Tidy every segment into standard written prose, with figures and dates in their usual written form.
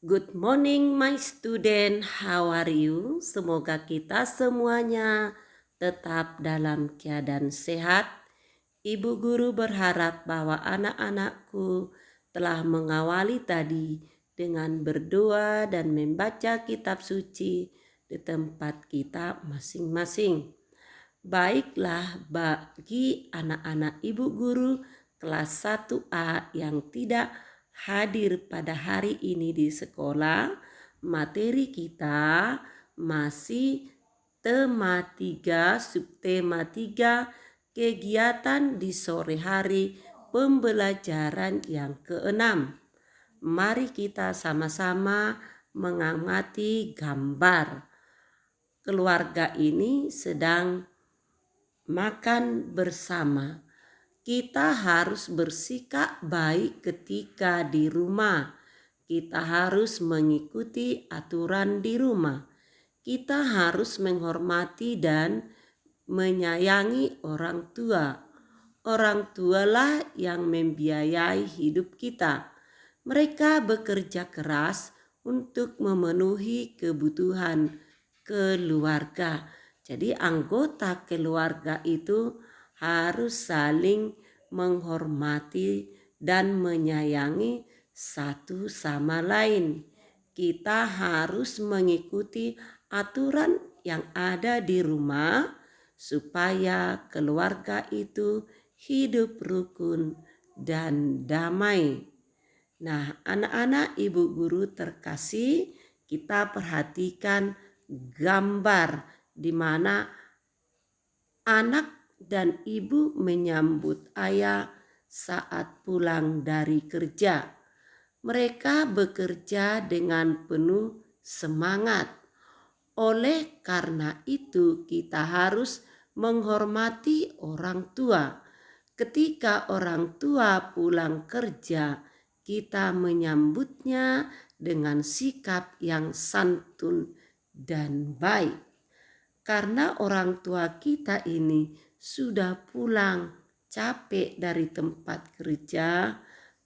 Good morning my student, how are you? Semoga kita semuanya tetap dalam keadaan sehat. Ibu guru berharap bahwa anak-anakku telah mengawali tadi dengan berdoa dan membaca kitab suci di tempat kita masing-masing. Baiklah bagi anak-anak ibu guru kelas 1A yang tidak hadir pada hari ini di sekolah, materi kita masih tema 3, subtema 3, kegiatan di sore hari pembelajaran yang keenam. Mari kita sama-sama mengamati gambar. Keluarga ini sedang makan bersama. Kita harus bersikap baik ketika di rumah. Kita harus mengikuti aturan di rumah. Kita harus menghormati dan menyayangi orang tua. Orang tualah yang membiayai hidup kita. Mereka bekerja keras untuk memenuhi kebutuhan keluarga. Jadi anggota keluarga itu harus saling menghormati dan menyayangi satu sama lain. Kita harus mengikuti aturan yang ada di rumah supaya keluarga itu hidup rukun dan damai. Nah, anak-anak ibu guru terkasih, kita perhatikan gambar di mana anak dan ibu menyambut ayah saat pulang dari kerja. Mereka bekerja dengan penuh semangat. Oleh karena itu, kita harus menghormati orang tua. Ketika orang tua pulang kerja, kita menyambutnya dengan sikap yang santun dan baik. Karena orang tua kita ini sudah pulang capek dari tempat kerja,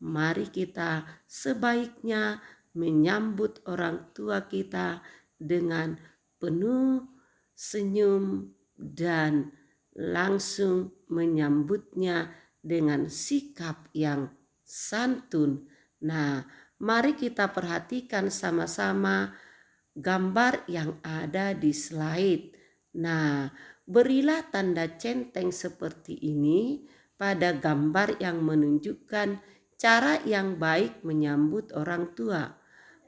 mari kita sebaiknya menyambut orang tua kita dengan penuh senyum dan langsung menyambutnya dengan sikap yang santun. Nah, mari kita perhatikan sama-sama gambar yang ada di slide. Nah, berilah tanda centeng seperti ini pada gambar yang menunjukkan cara yang baik menyambut orang tua.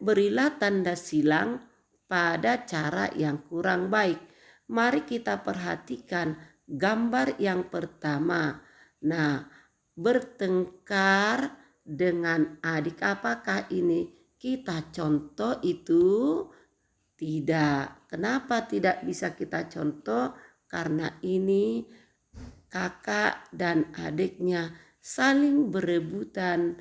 Berilah tanda silang pada cara yang kurang baik. Mari kita perhatikan gambar yang pertama. Nah, bertengkar dengan adik, apakah ini kita contoh itu? Tidak. Kenapa tidak bisa kita contoh? Karena ini kakak dan adiknya saling berebutan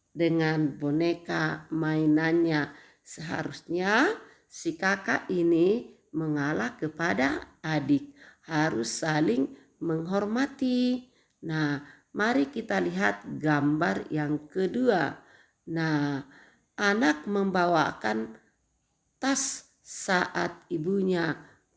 dengan boneka mainannya. Seharusnya si kakak ini mengalah kepada adik. Harus saling menghormati. Nah, mari kita lihat gambar yang kedua. Nah, anak membawakan tas saat ibunya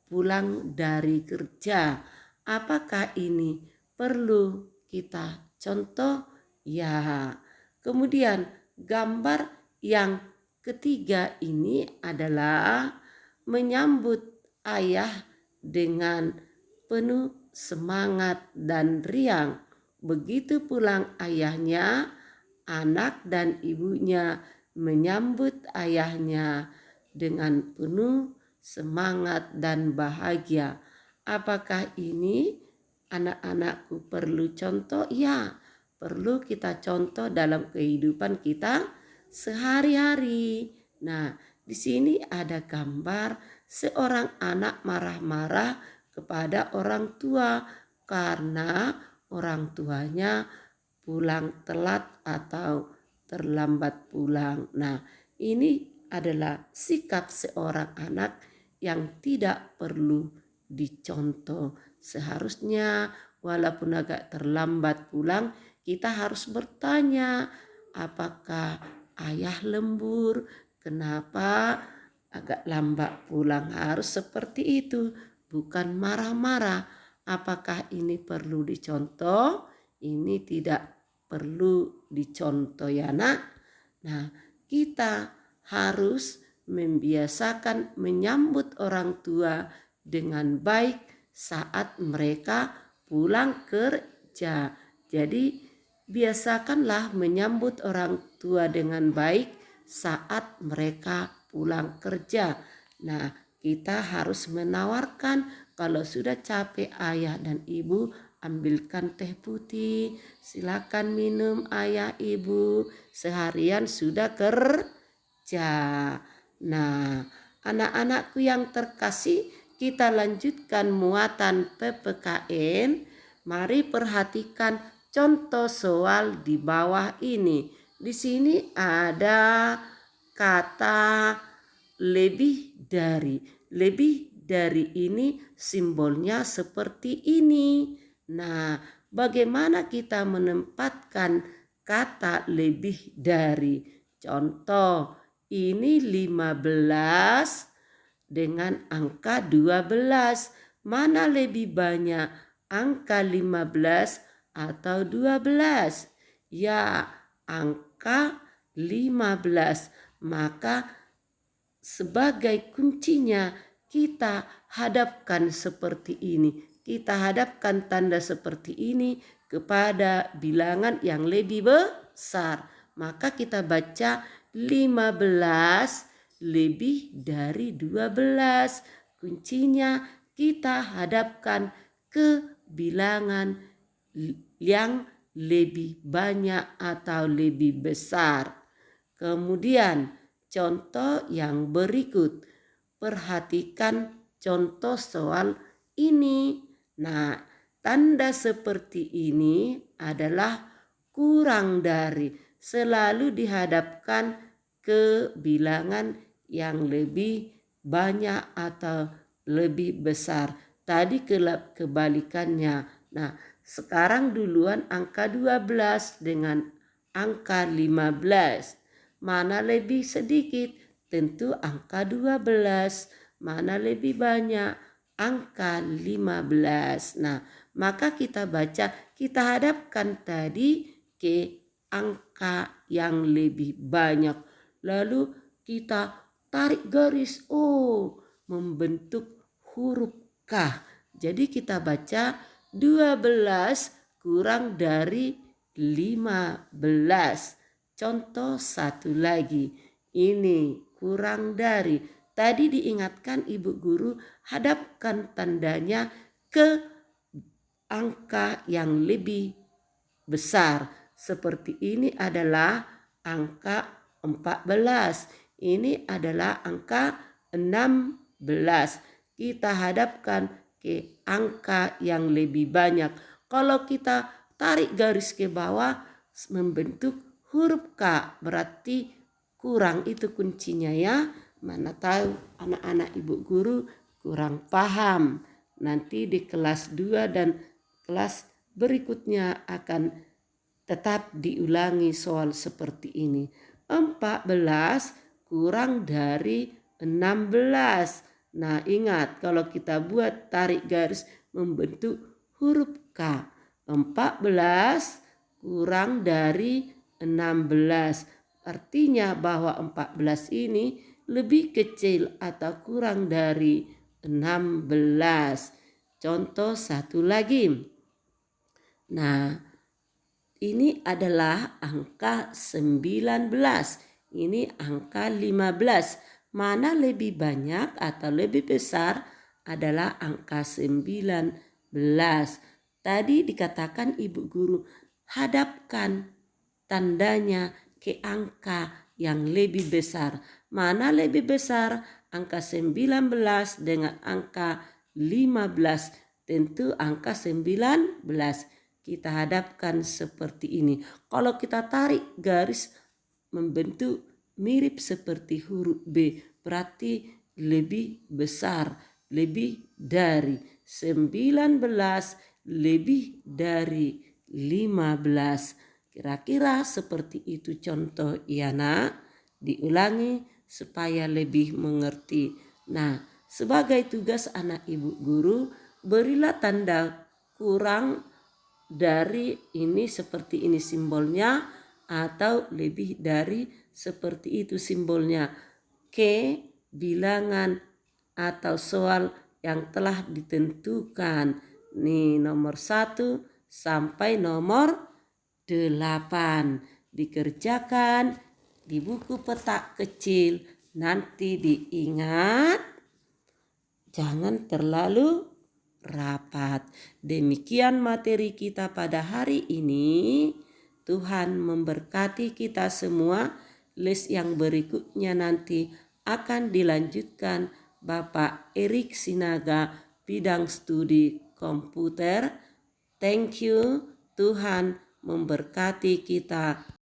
pulang dari kerja. Apakah ini perlu kita contoh? Ya. Kemudian gambar yang ketiga ini adalah menyambut ayah dengan penuh semangat dan riang. Begitu pulang ayahnya, anak dan ibunya menyambut ayahnya dengan penuh semangat dan bahagia. Apakah ini anak-anakku perlu contoh? Ya, perlu kita contoh dalam kehidupan kita sehari-hari. Nah, di sini ada gambar seorang anak marah-marah kepada orang tua karena orang tuanya pulang telat atau terlambat pulang. Nah, ini adalah sikap seorang anak yang tidak perlu dicontoh. Seharusnya walaupun agak terlambat pulang, kita harus bertanya, apakah ayah lembur, kenapa agak lambat pulang, harus seperti itu, bukan marah-marah. Apakah ini perlu dicontoh? Ini tidak perlu dicontoh ya nak. Nah, kita harus membiasakan menyambut orang tua dengan baik saat mereka pulang kerja. Jadi biasakanlah menyambut orang tua dengan baik saat mereka pulang kerja. Nah, kita harus menawarkan kalau sudah capek ayah dan ibu, ambilkan teh putih, silakan minum ayah ibu, seharian sudah kerja. Nah, anak-anakku yang terkasih, kita lanjutkan muatan PPKN. Mari perhatikan contoh soal di bawah ini. Di sini ada kata lebih dari. Lebih dari ini simbolnya seperti ini. Nah, bagaimana kita menempatkan kata lebih dari? Contoh, ini 15 dengan angka 12. Mana lebih banyak, angka 15 atau 12? Ya, angka 15. Maka sebagai kuncinya kita hadapkan seperti ini. Kita hadapkan tanda seperti ini kepada bilangan yang lebih besar. Maka kita baca 15 lebih dari 12. Kuncinya kita hadapkan ke bilangan yang lebih banyak atau lebih besar. Kemudian contoh yang berikut. Perhatikan contoh soal ini. Nah, tanda seperti ini adalah kurang dari. Selalu dihadapkan ke bilangan yang lebih banyak atau lebih besar. Tadi kebalikannya. Nah, sekarang duluan angka 12 dengan angka 15. Mana lebih sedikit? Tentu angka 12. Mana lebih banyak? Angka 15. Nah, maka kita baca, kita hadapkan tadi ke angka yang lebih banyak. Lalu kita tarik garis, membentuk huruf K. Jadi kita baca 12 kurang dari 15. Contoh satu lagi, ini kurang dari. Tadi diingatkan ibu guru, hadapkan tandanya ke angka yang lebih besar. Seperti ini adalah angka 14. Ini adalah angka 16. Kita hadapkan ke angka yang lebih banyak. Kalau kita tarik garis ke bawah membentuk huruf K, berarti kurang, itu kuncinya ya. Mana tahu anak-anak ibu guru kurang paham. Nanti di kelas 2 dan kelas berikutnya akan tetap diulangi soal seperti ini. 14 kurang dari 16. Nah, ingat kalau kita buat tarik garis membentuk huruf K. 14 kurang dari 16. Artinya bahwa 14 ini lebih kecil atau kurang dari 16. Contoh satu lagi. Nah, ini adalah angka 19. Ini angka 15. Mana lebih banyak atau lebih besar adalah angka 19. Tadi dikatakan ibu guru, hadapkan tandanya ke angka yang lebih besar. Mana lebih besar? Angka 19 dengan angka 15. Tentu angka 19. Kita hadapkan seperti ini. Kalau kita tarik garis membentuk mirip seperti huruf B, berarti lebih besar, lebih dari 19, lebih dari 15. Kira-kira seperti itu contoh ya nak. Diulangi supaya lebih mengerti. Nah, sebagai tugas anak ibu guru, berilah tanda kurang dari ini seperti ini simbolnya, atau lebih dari seperti itu simbolnya. Ke bilangan atau soal yang telah ditentukan. Nih nomor 1 sampai nomor 8 dikerjakan di buku peta kecil. Nanti diingat, jangan terlalu rapat. Demikian materi kita pada hari ini. Tuhan memberkati kita semua. Les yang berikutnya nanti akan dilanjutkan Bapak Erik Sinaga, bidang studi komputer. Thank you. Tuhan memberkati kita